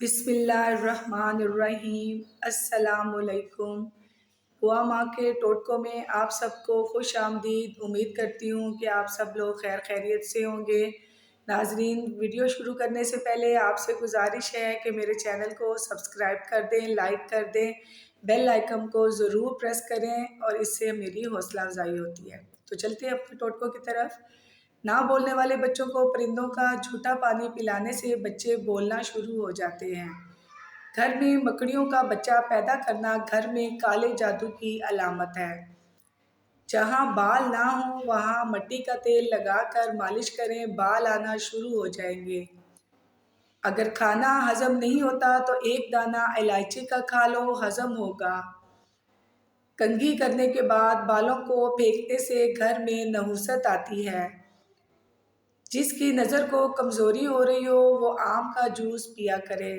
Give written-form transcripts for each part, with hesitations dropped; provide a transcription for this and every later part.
بسم اللہ الرحمن الرحیم۔ السلام علیکم۔ ہوا ماں کے ٹوٹکوں میں آپ سب کو خوش آمدید۔ امید کرتی ہوں کہ آپ سب لوگ خیر خیریت سے ہوں گے۔ ناظرین، ویڈیو شروع کرنے سے پہلے آپ سے گزارش ہے کہ میرے چینل کو سبسکرائب کر دیں، لائک کر دیں، بیل آئیکن کو ضرور پریس کریں اور اس سے میری حوصلہ افزائی ہوتی ہے۔ تو چلتے ہیں اپنے ٹوٹکوں کی طرف۔ نہ بولنے والے بچوں کو پرندوں کا جھوٹا پانی پلانے سے بچے بولنا شروع ہو جاتے ہیں۔ گھر میں مکڑیوں کا بچہ پیدا کرنا گھر میں کالے جادو کی علامت ہے۔ جہاں بال نہ ہوں وہاں مٹی کا تیل لگا کر مالش کریں، بال آنا شروع ہو جائیں گے۔ اگر کھانا ہضم نہیں ہوتا تو ایک دانہ الائچی کا کھا لو، ہضم ہوگا۔ کنگھی کرنے کے بعد بالوں کو پھینکنے سے گھر میں نحوست آتی ہے۔ جس کی نظر کو کمزوری ہو رہی ہو وہ آم کا جوس پیا کرے۔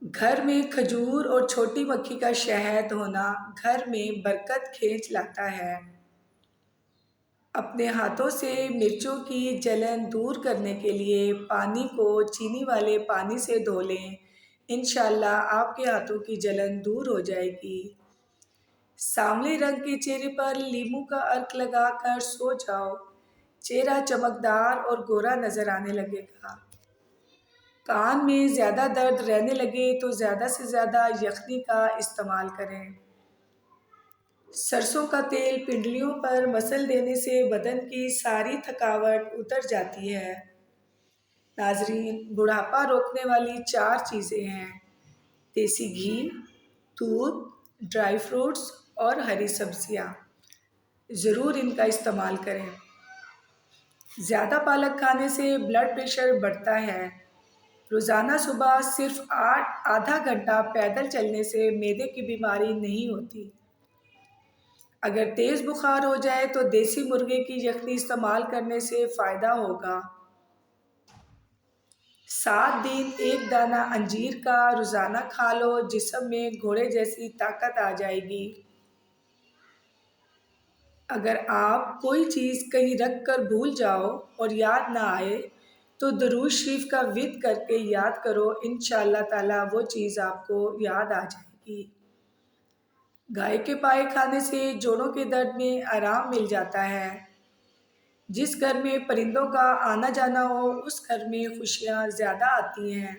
گھر میں کھجور اور چھوٹی مکھی کا شہد ہونا گھر میں برکت کھینچ لاتا ہے۔ اپنے ہاتھوں سے مرچوں کی جلن دور کرنے کے لیے پانی کو چینی والے پانی سے دھو لیں۔ انشاءاللہ آپ کے ہاتھوں کی جلن دور ہو جائے گی۔ سانولے رنگ کے چہرے پر لیموں کا عرق لگا کر سو جاؤ، چہرہ چمکدار اور گورا نظر آنے لگے گا۔ کان میں زیادہ درد رہنے لگے تو زیادہ سے زیادہ یخنی کا استعمال کریں۔ سرسوں کا تیل پنڈلیوں پر مسل دینے سے بدن کی ساری تھکاوٹ اتر جاتی ہے۔ ناظرین، بڑھاپا روکنے والی 4 چیزیں ہیں: دیسی گھی، دودھ، ڈرائی فروٹس اور ہری سبزیاں۔ ضرور ان کا استعمال کریں۔ زیادہ پالک کھانے سے بلڈ پریشر بڑھتا ہے۔ روزانہ صبح صرف آدھا گھنٹہ پیدل چلنے سے معدے کی بیماری نہیں ہوتی۔ اگر تیز بخار ہو جائے تو دیسی مرغے کی یخنی استعمال کرنے سے فائدہ ہوگا۔ 7 دن ایک دانہ انجیر کا روزانہ کھا لو، جسم میں گھوڑے جیسی طاقت آ جائے گی۔ اگر آپ کوئی چیز کہیں رکھ کر بھول جاؤ اور یاد نہ آئے تو درود شریف کا ورد کر کے یاد کرو، انشاءاللہ تعالی وہ چیز آپ کو یاد آ جائے گی۔ گائے کے پائے کھانے سے جوڑوں کے درد میں آرام مل جاتا ہے۔ جس گھر میں پرندوں کا آنا جانا ہو اس گھر میں خوشیاں زیادہ آتی ہیں۔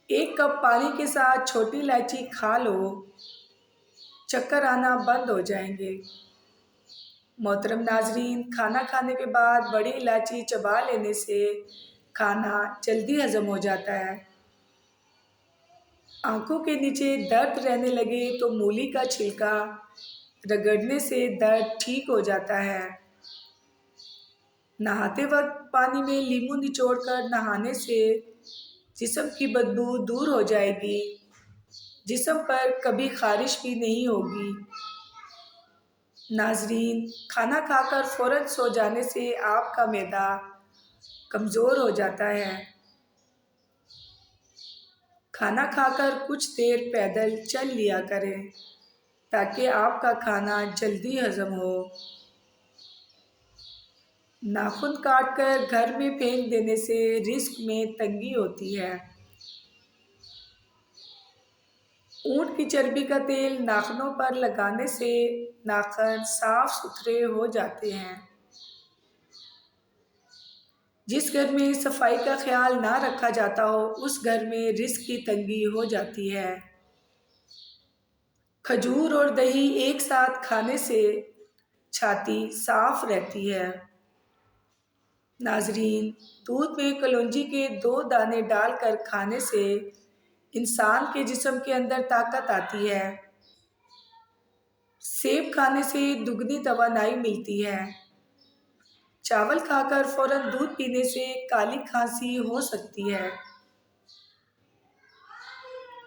1 کپ پانی کے ساتھ چھوٹی الائچی کھا لو، چکر آنا بند ہو جائیں گے۔ محترم ناظرین، کھانا کھانے کے بعد بڑی الائچی چبا لینے سے کھانا جلدی ہضم ہو جاتا ہے۔ آنکھوں کے نیچے درد رہنے لگے تو مولی کا چھلکا رگڑنے سے درد ٹھیک ہو جاتا ہے۔ نہاتے وقت پانی میں لیموں نچوڑ کر نہانے سے جسم کی بدبو دور ہو جائے گی۔ جسم پر کبھی خارش بھی نہیں ہوگی۔ ناظرین، کھانا کھا کر فوراً سو جانے سے آپ کا معدہ کمزور ہو جاتا ہے۔ کھانا کھا کر کچھ دیر پیدل چل لیا کریں تاکہ آپ کا کھانا جلدی ہضم ہو۔ ناخن کاٹ کر گھر میں پھینک دینے سے رزق میں تنگی ہوتی ہے۔ اونٹ کی چربی کا تیل ناخنوں پر لگانے سے ناخن صاف ستھرے ہو جاتے ہیں۔ جس گھر میں صفائی کا خیال نہ رکھا جاتا ہو اس گھر میں رزق کی تنگی ہو جاتی ہے۔ کھجور اور دہی ایک ساتھ کھانے سے چھاتی صاف رہتی ہے۔ ناظرین، دودھ میں کلونجی کے 2 دانے ڈال کر کھانے سے انسان کے جسم کے اندر طاقت آتی ہے۔ سیب کھانے سے دگنی توانائی ملتی ہے۔ چاول کھا کر فوراً دودھ پینے سے کالی کھانسی ہو سکتی ہے۔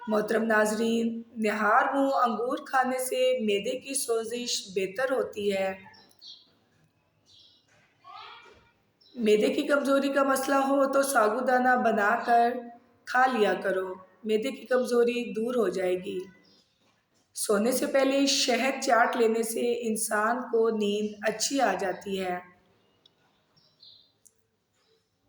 محترم ناظرین، نہار منہ انگور کھانے سے معدے کی سوزش بہتر ہوتی ہے۔ معدے کی کمزوری کا مسئلہ ہو تو سابودانہ بنا کر کھا لیا کرو، معدے کی کمزوری دور ہو جائے گی۔ سونے سے پہلے شہد چاٹ لینے سے انسان کو نیند اچھی آ جاتی ہے۔